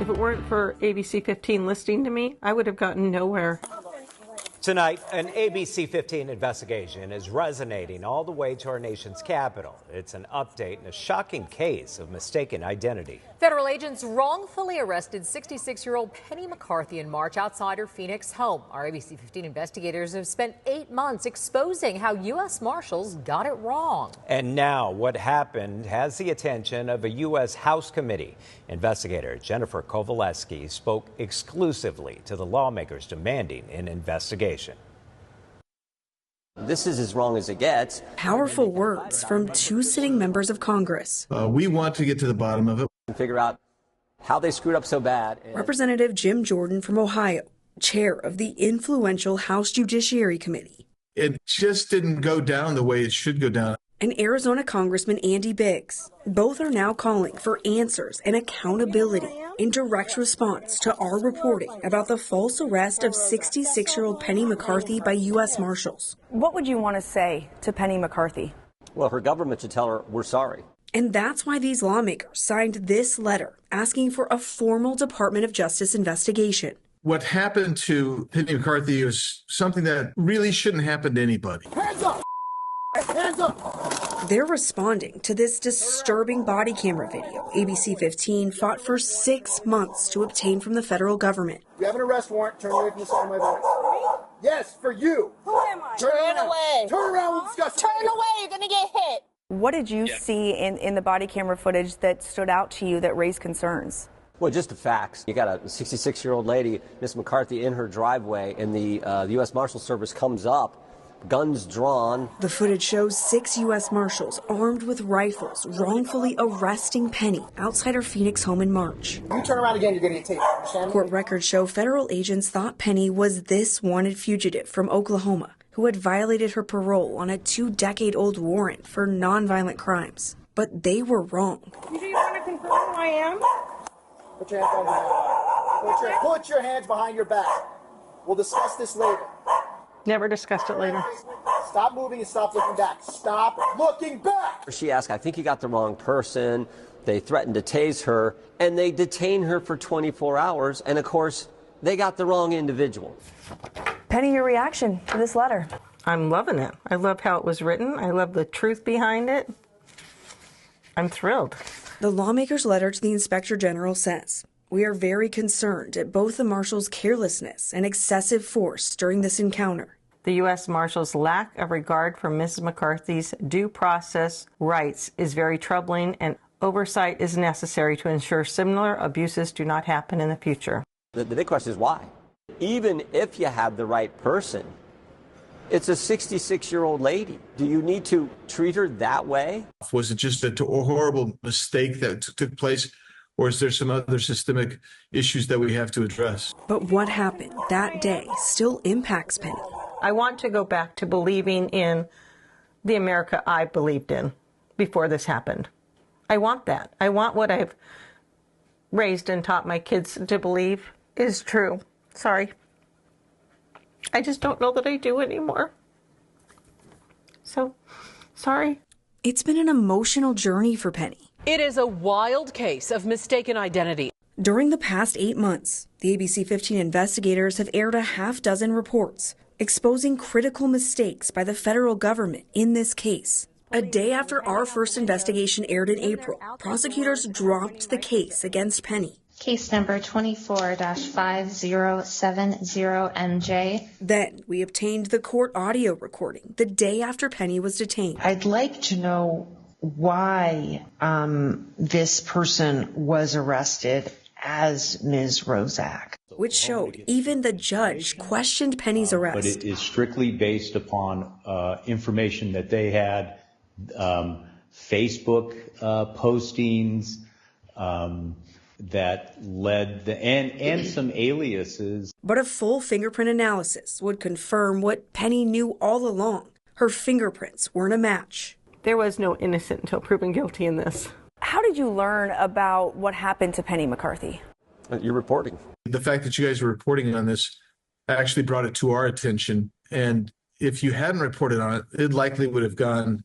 If it weren't for ABC 15 listening to me, I would have gotten nowhere. Tonight, an ABC 15 investigation is resonating all the way to our nation's capital. It's an update in a shocking case of mistaken identity. Federal agents wrongfully arrested 66-year-old Penny McCarthy in March outside her Phoenix home. Our ABC 15 investigators have spent 8 months exposing how U.S. Marshals got it wrong. And now what happened has the attention of a U.S. House committee. Investigator Jennifer Kovaleski spoke exclusively to the lawmakers demanding an investigation. This is as wrong as it gets. Powerful words from two sitting members of Congress. We want to get to the bottom of it and figure out how they screwed up so bad. Representative Jim Jordan from Ohio, chair of the influential House Judiciary Committee. It just didn't go down the way it should go down. And Arizona Congressman Andy Biggs. Both are now calling for answers and accountability in direct response to our reporting about the false arrest of 66-year-old Penny McCarthy by U.S. Marshals. What would you want to say to Penny McCarthy? Well, her government should tell her we're sorry. And that's why these lawmakers signed this letter asking for a formal Department of Justice investigation. What happened to Penny McCarthy was something that really shouldn't happen to anybody. Hands up! Hands up! They're responding to this disturbing body camera video ABC 15 fought for 6 months to obtain from the federal government. You have an arrest warrant. Turn away from the sound of my voice. Yes, for you. Who am I? Turn away. Turn around. We'll discuss. Turn away. You're going to get hit. What did you see in the body camera footage that stood out to you that raised concerns? Well, just the facts. You got a 66-year-old lady, Miss McCarthy, in her driveway, and the U.S. Marshal Service comes up, guns drawn. The footage shows 6 U.S. Marshals armed with rifles wrongfully arresting Penny outside her Phoenix home in March. You turn around again, you're going to get taped. Understand? Court records show federal agents thought Penny was this wanted fugitive from Oklahoma who had violated her parole on a 2-decade-old warrant for nonviolent crimes. But they were wrong. You do want to confirm who I am? Put your hands behind your back. Put your hands behind your back. We'll discuss this later. Never discussed it later. Stop moving and stop looking back. Stop looking back! She asked, I think you got the wrong person. They threatened to tase her, and they detain her for 24 hours. And, of course, they got the wrong individual. Penny, your reaction to this letter? I'm loving it. I love how it was written. I love the truth behind it. I'm thrilled. The lawmaker's letter to the Inspector General says, "We are very concerned at both the Marshals' carelessness and excessive force during this encounter. The U.S. Marshals' lack of regard for Mrs. McCarthy's due process rights is very troubling, and oversight is necessary to ensure similar abuses do not happen in the future." The big question is why? Even if you had the right person, it's a 66-year-old lady. Do you need to treat her that way? Was it just a horrible mistake that took place, or is there some other systemic issues that we have to address? But what happened that day still impacts Penny. I want to go back to believing in the America I believed in before this happened. I want that. I want what I've raised and taught my kids to believe is true. Sorry. I just don't know that I do anymore. So, sorry. It's been an emotional journey for Penny. It is a wild case of mistaken identity. During the past 8 months, the ABC 15 investigators have aired a half-dozen reports exposing critical mistakes by the federal government in this case. A day after our first investigation aired in April, prosecutors dropped the case against Penny. Case number 24-5070MJ. Then we obtained the court audio recording the day after Penny was detained. I'd like to know why this person was arrested as Ms. Rozak. Which showed even the judge questioned Penny's arrest. But it is strictly based upon information that they had, Facebook postings, that led and some aliases. But a full fingerprint analysis would confirm what Penny knew all along. Her fingerprints weren't a match. There was no innocent until proven guilty in this. How did you learn about what happened to Penny McCarthy? You're reporting. The fact that you guys were reporting on this actually brought it to our attention. And if you hadn't reported on it, it likely would have gone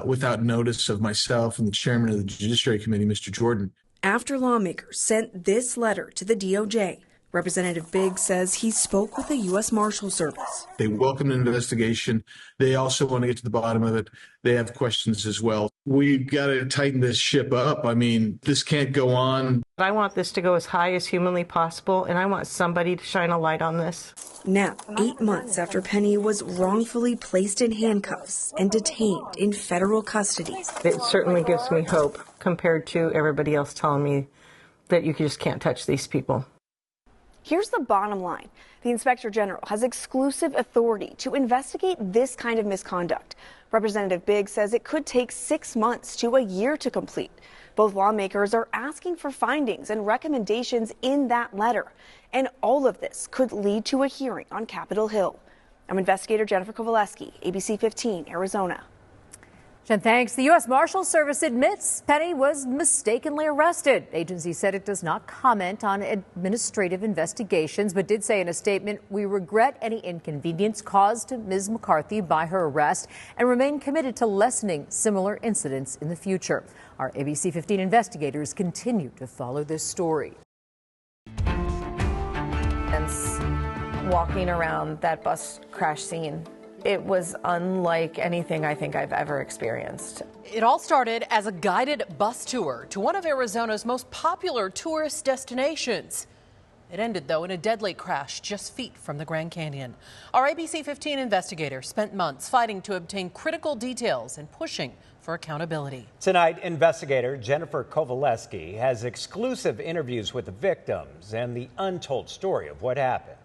without notice of myself and the chairman of the Judiciary Committee, Mr. Jordan. After lawmakers sent this letter to the DOJ, Representative Biggs says he spoke with the U.S. Marshal Service. They welcome an investigation. They also want to get to the bottom of it. They have questions as well. We've got to tighten this ship up. I mean, this can't go on. I want this to go as high as humanly possible, and I want somebody to shine a light on this. Now, 8 months after Penny was wrongfully placed in handcuffs and detained in federal custody. It certainly gives me hope compared to everybody else telling me that you just can't touch these people. Here's the bottom line. The Inspector General has exclusive authority to investigate this kind of misconduct. Representative Biggs says it could take 6 months to a year to complete. Both lawmakers are asking for findings and recommendations in that letter. And all of this could lead to a hearing on Capitol Hill. I'm investigator Jennifer Kovaleski, ABC 15, Arizona. Jen, thanks. The U.S. Marshal Service admits Penny was mistakenly arrested. Agency said it does not comment on administrative investigations, but did say in a statement, "We regret any inconvenience caused to Ms. McCarthy by her arrest and remain committed to lessening similar incidents in the future." Our ABC 15 investigators continue to follow this story. Walking around that bus crash scene, it was unlike anything I think I've ever experienced. It all started as a guided bus tour to one of Arizona's most popular tourist destinations. It ended, though, in a deadly crash just feet from the Grand Canyon. Our ABC 15 investigators spent months fighting to obtain critical details and pushing for accountability. Tonight, investigator Jennifer Kovaleski has exclusive interviews with the victims and the untold story of what happened.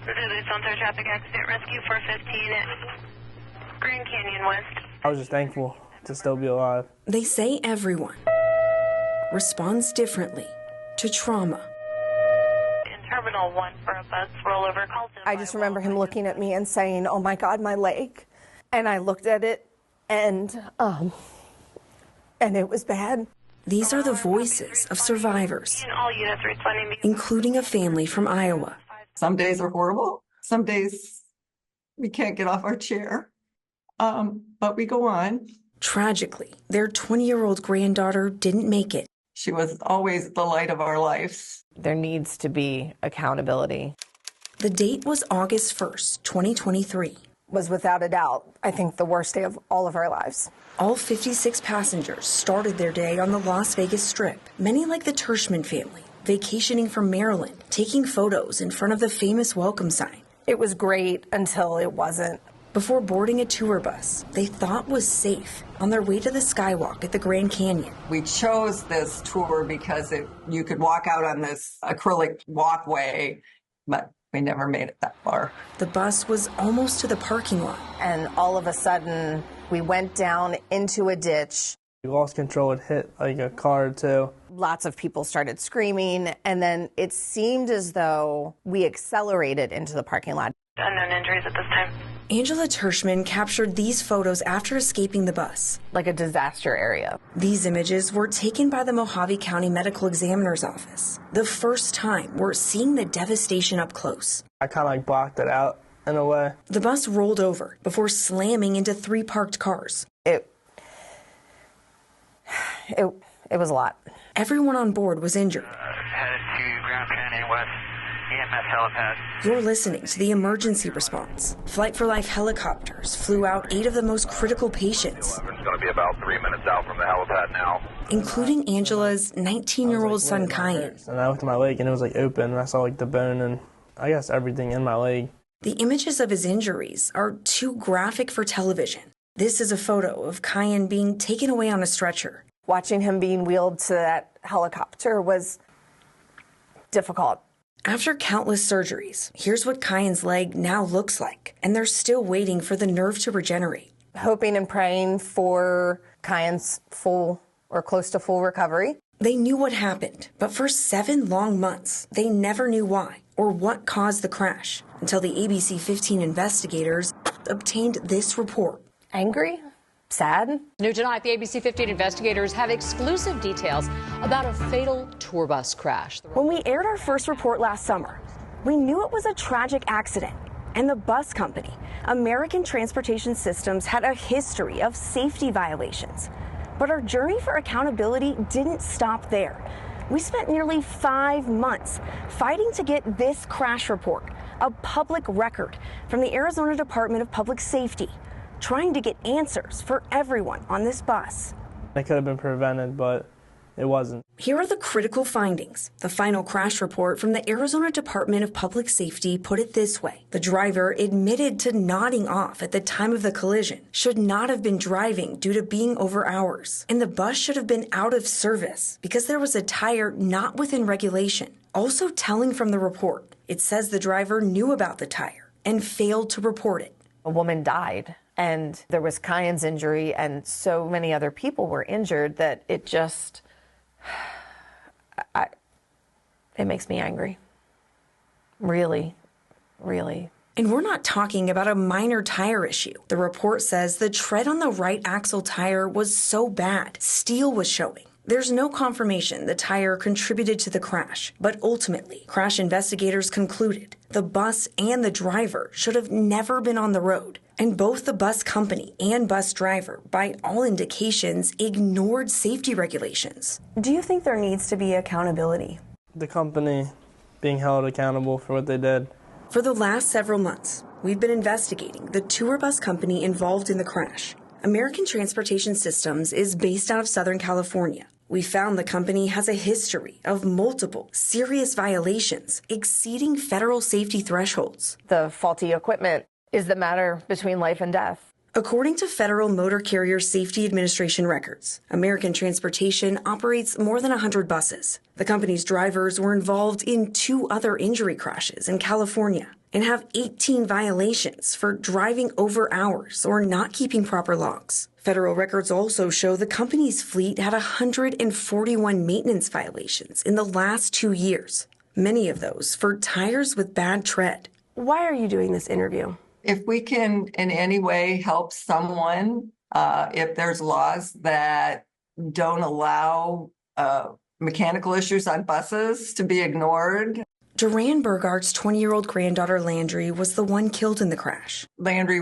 It's on traffic accident rescue 415 at Grand Canyon West. I was just thankful to still be alive. They say everyone responds differently to trauma. In Terminal 1 for a bus rollover. I just remember him looking at me and saying, "Oh my God, my leg." And I looked at it and it was bad. These are the voices of survivors, All units responding. including a family from Iowa. Some days are horrible. Some days we can't get off our chair. But we go on. Tragically, their 20-year-old granddaughter didn't make it. She was always the light of our lives. There needs to be accountability. The date was August 1st, 2023. Was without a doubt, I think, the worst day of all of our lives. All 56 passengers started their day on the Las Vegas Strip, many like the Tershman family, vacationing from Maryland, taking photos in front of the famous welcome sign. It was great until it wasn't. Before boarding a tour bus they thought was safe on their way to the skywalk at the Grand Canyon. We chose this tour because you could walk out on this acrylic walkway, but we never made it that far. The bus was almost to the parking lot. And all of a sudden, we went down into a ditch. We lost control. It hit like a car or two. Lots of people started screaming, and then it seemed as though we accelerated into the parking lot. Unknown injuries at this time. Angela Tershman captured these photos after escaping the bus. Like a disaster area. These images were taken by the Mojave County Medical Examiner's Office. The first time we're seeing the devastation up close. I kind of like blocked it out in a way. The bus rolled over before slamming into 3 parked cars. It was a lot. Everyone on board was injured. Headed to Grand Canyon West. EMS helipad. You're listening to the emergency response. Flight for Life helicopters flew out 8 of the most critical patients. It's going to be about 3 minutes out from the helipad now. Including Angela's 19-year-old son, Kyan. And I looked at my leg and it was like open, and I saw like the bone and I guess everything in my leg. The images of his injuries are too graphic for television. This is a photo of Kyan being taken away on a stretcher. Watching him being wheeled to that helicopter was difficult. After countless surgeries, here's what Kyan's leg now looks like, and they're still waiting for the nerve to regenerate. Hoping and praying for Kyan's full or close to full recovery. They knew what happened, but for 7 long months, they never knew why or what caused the crash until the ABC 15 investigators obtained this report. Angry? Sad? New tonight, the ABC 15 investigators have exclusive details about a fatal tour bus crash. When we aired our first report last summer, we knew it was a tragic accident, and the bus company, American Transportation Systems, had a history of safety violations. But our journey for accountability didn't stop there. We spent nearly 5 months fighting to get this crash report, a public record from the Arizona Department of Public Safety, trying to get answers for everyone on this bus. It could have been prevented, but it wasn't. Here are the critical findings. The final crash report from the Arizona Department of Public Safety put it this way. The driver admitted to nodding off at the time of the collision, should not have been driving due to being over hours, and the bus should have been out of service because there was a tire not within regulation. Also telling from the report, it says the driver knew about the tire and failed to report it. A woman died, and there was Kyan's injury, and so many other people were injured that it just... it makes me angry. Really, really. And we're not talking about a minor tire issue. The report says the tread on the right axle tire was so bad, steel was showing. There's no confirmation the tire contributed to the crash, but ultimately, crash investigators concluded the bus and the driver should have never been on the road. And both the bus company and bus driver, by all indications, ignored safety regulations. Do you think there needs to be accountability? The company being held accountable for what they did. For the last several months, we've been investigating the tour bus company involved in the crash. American Transportation Systems is based out of Southern California. We found the company has a history of multiple serious violations exceeding federal safety thresholds. The faulty equipment is the matter between life and death. According to Federal Motor Carrier Safety Administration records, American Transportation operates more than 100 buses. The company's drivers were involved in 2 other injury crashes in California and have 18 violations for driving over hours or not keeping proper logs. Federal records also show the company's fleet had 141 maintenance violations in the last 2 years, many of those for tires with bad tread. Why are you doing this interview? If we can in any way help someone, if there's laws that don't allow mechanical issues on buses to be ignored. Duran Burghart's 20-year-old granddaughter Landry was the one killed in the crash. Landry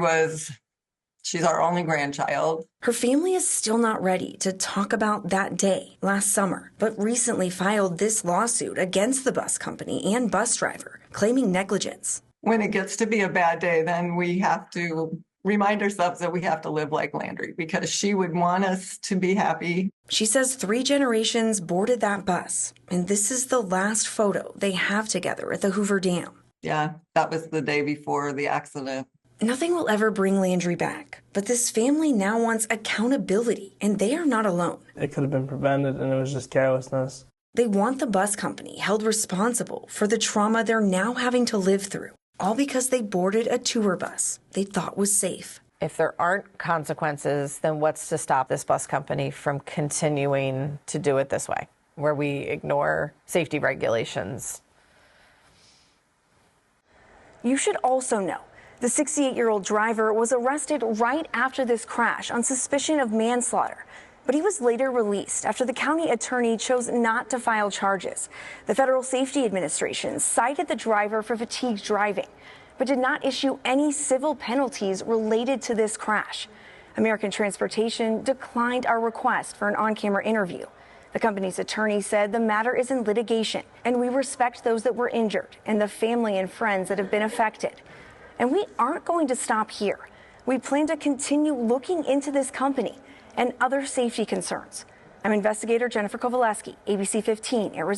she's our only grandchild. Her family is still not ready to talk about that day last summer, but recently filed this lawsuit against the bus company and bus driver, claiming negligence. When it gets to be a bad day, then we have to remind ourselves that we have to live like Landry because she would want us to be happy. She says 3 generations boarded that bus, and this is the last photo they have together at the Hoover Dam. Yeah, that was the day before the accident. Nothing will ever bring Landry back, but this family now wants accountability, and they are not alone. It could have been prevented, and it was just carelessness. They want the bus company held responsible for the trauma they're now having to live through. All because they boarded a tour bus they thought was safe. If there aren't consequences, then what's to stop this bus company from continuing to do it this way, where we ignore safety regulations? You should also know the 68-year-old driver was arrested right after this crash on suspicion of manslaughter. But he was later released after the county attorney chose not to file charges. The Federal Safety Administration cited the driver for fatigued driving, but did not issue any civil penalties related to this crash. American Transportation declined our request for an on-camera interview. The company's attorney said the matter is in litigation, and we respect those that were injured and the family and friends that have been affected. And we aren't going to stop here. We plan to continue looking into this company and other safety concerns. I'm investigator Jennifer Kovaleski, ABC 15, Arizona.